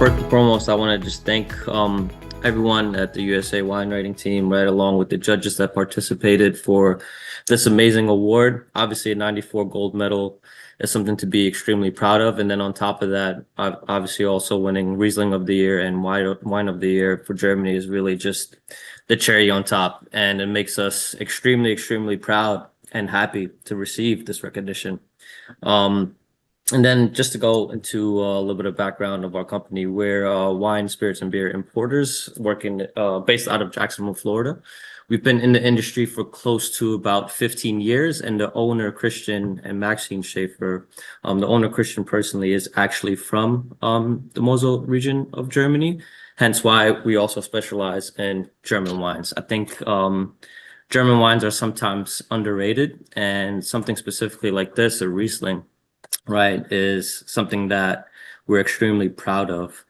first and foremost, I want to just thank everyone at the USA Wine Writing team, right, along with the judges that participated for this amazing award. Obviously, a 94 gold medal is something to be extremely proud of. And then on top of that, obviously also winning Riesling of the Year and Wine of the Year for Germany is really just the cherry on top. And it makes us extremely, extremely proud and happy to receive this recognition. And then just to go into a little bit of background of our company, we're wine, spirits, and beer importers working based out of Jacksonville, Florida. We've been in the industry for close to about 15 years, and the owner, Christian and Maxine Schaefer, the owner, Christian, personally is actually from the Mosel region of Germany, hence why we also specialize in German wines. I think German wines are sometimes underrated, and something specifically like this, a Riesling, right, is something that we're extremely proud of.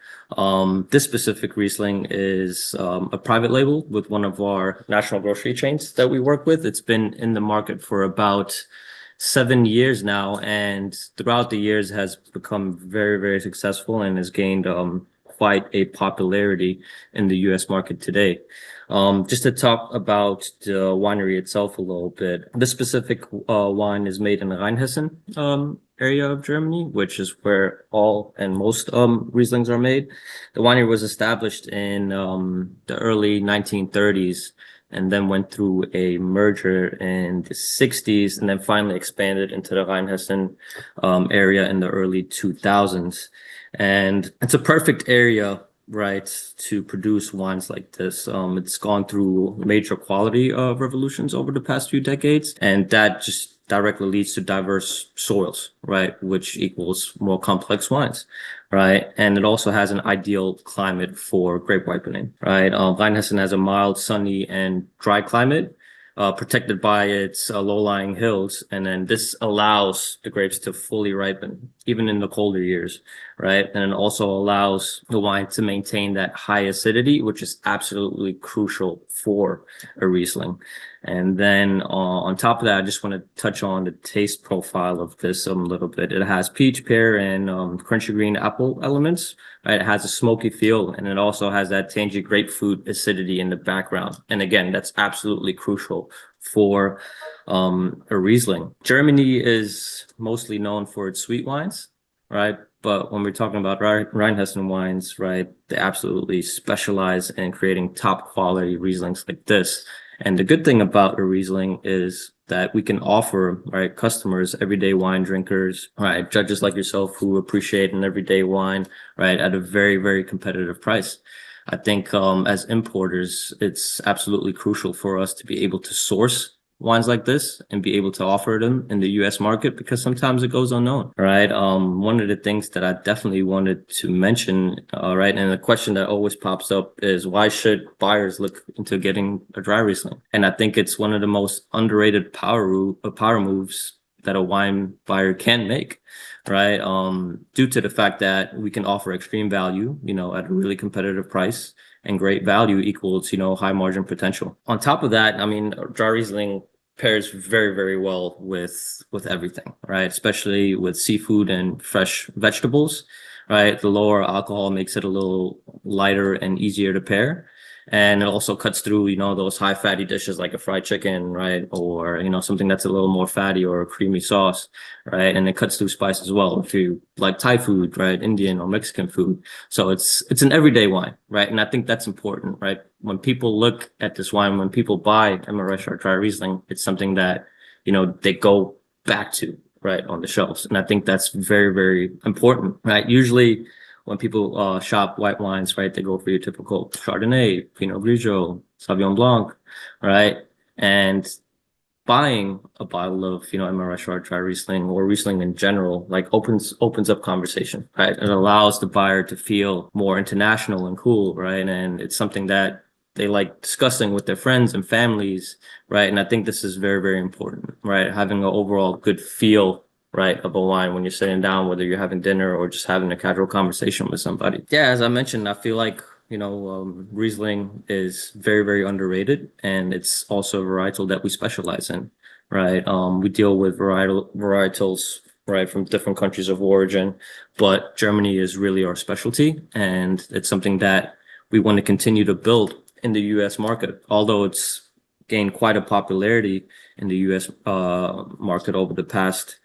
This specific Riesling is a private label with one of our national grocery chains that we work with. It's been in the market for about 7 years now, and throughout the years has become very, very successful and has gained quite a popularity in the US market today. Just to talk about the winery itself a little bit, this specific wine is made in the Rheinhessen area of Germany, which is where all and most Rieslings are made. The winery was established in the early 1930s and then went through a merger in the 60s and then finally expanded into the Rheinhessen area in the early 2000s. And it's a perfect area, right, to produce wines like this. It's gone through major quality revolutions over the past few decades, and that just directly leads to diverse soils, right, which equals more complex wines, right? And it also has an ideal climate for grape ripening, right? Rheinhessen has a mild, sunny, and dry climate, protected by its low-lying hills, and then this allows the grapes to fully ripen, even in the colder years, right? And it also allows the wine to maintain that high acidity, which is absolutely crucial for a Riesling. And then on top of that, I just want to touch on the taste profile of this a little bit. It has peach, pear, and crunchy green apple elements, right? It has a smoky feel, and it also has that tangy grapefruit acidity in the background. And again, that's absolutely crucial for a Riesling. Germany is mostly known for its sweet wines, right? But when we're talking about Rheinhessen wines, right, they absolutely specialize in creating top quality Rieslings like this. And the good thing about a Riesling is that we can offer, right, customers, everyday wine drinkers, right, judges like yourself who appreciate an everyday wine, right, at a very, very competitive price. I think as importers, it's absolutely crucial for us to be able to source wines like this and be able to offer them in the US market, because sometimes it goes unknown, right? One of the things that I definitely wanted to mention, right, and the question that always pops up is, why should buyers look into getting a dry Riesling? And I think it's one of the most underrated power moves that a wine buyer can make, right? Due to the fact that we can offer extreme value, at a really competitive price, and great value equals, high margin potential. On top of that, I mean, dry Riesling pairs very, very well with everything, right? Especially with seafood and fresh vegetables, right? The lower alcohol makes it a little lighter and easier to pair. And it also cuts through, those high fatty dishes like a fried chicken, right? Or, something that's a little more fatty, or a creamy sauce, right? And it cuts through spice as well if you like Thai food, right? Indian or Mexican food. So it's an everyday wine, right? And I think that's important, right? When people look at this wine, when people buy Reichart Dry Riesling, it's something that, they go back to, right, on the shelves. And I think that's very, very important, right? Usually when people shop white wines, right, they go for your typical Chardonnay, Pinot Grigio, Sauvignon Blanc, right? And buying a bottle of, Reichart Dry Riesling, or Riesling in general, like opens up conversation, right? It allows the buyer to feel more international and cool, right? And it's something that they like discussing with their friends and families, right? And I think this is very, very important, right? Having an overall good feel, right, of a wine when you're sitting down, whether you're having dinner or just having a casual conversation with somebody. Yeah, as I mentioned, I feel like, Riesling is very, very underrated, and it's also a varietal that we specialize in, right? We deal with varietals right, from different countries of origin, but Germany is really our specialty, and it's something that we want to continue to build in the US market. Although it's gained quite a popularity in the US market over the past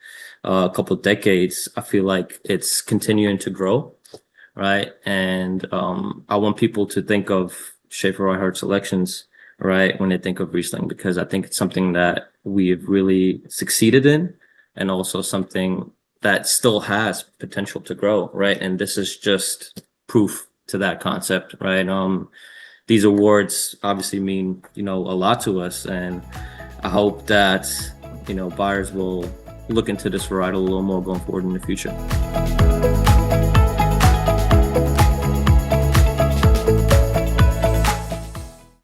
couple of decades, I feel like it's continuing to grow, right? And I want people to think of Schaefer Reichart selections, right, when they think of Riesling, because I think it's something that we've really succeeded in, and also something that still has potential to grow, right? And this is just proof to that concept, right? These awards obviously mean, a lot to us, and I hope that, buyers will look into this varietal a little more going forward in the future.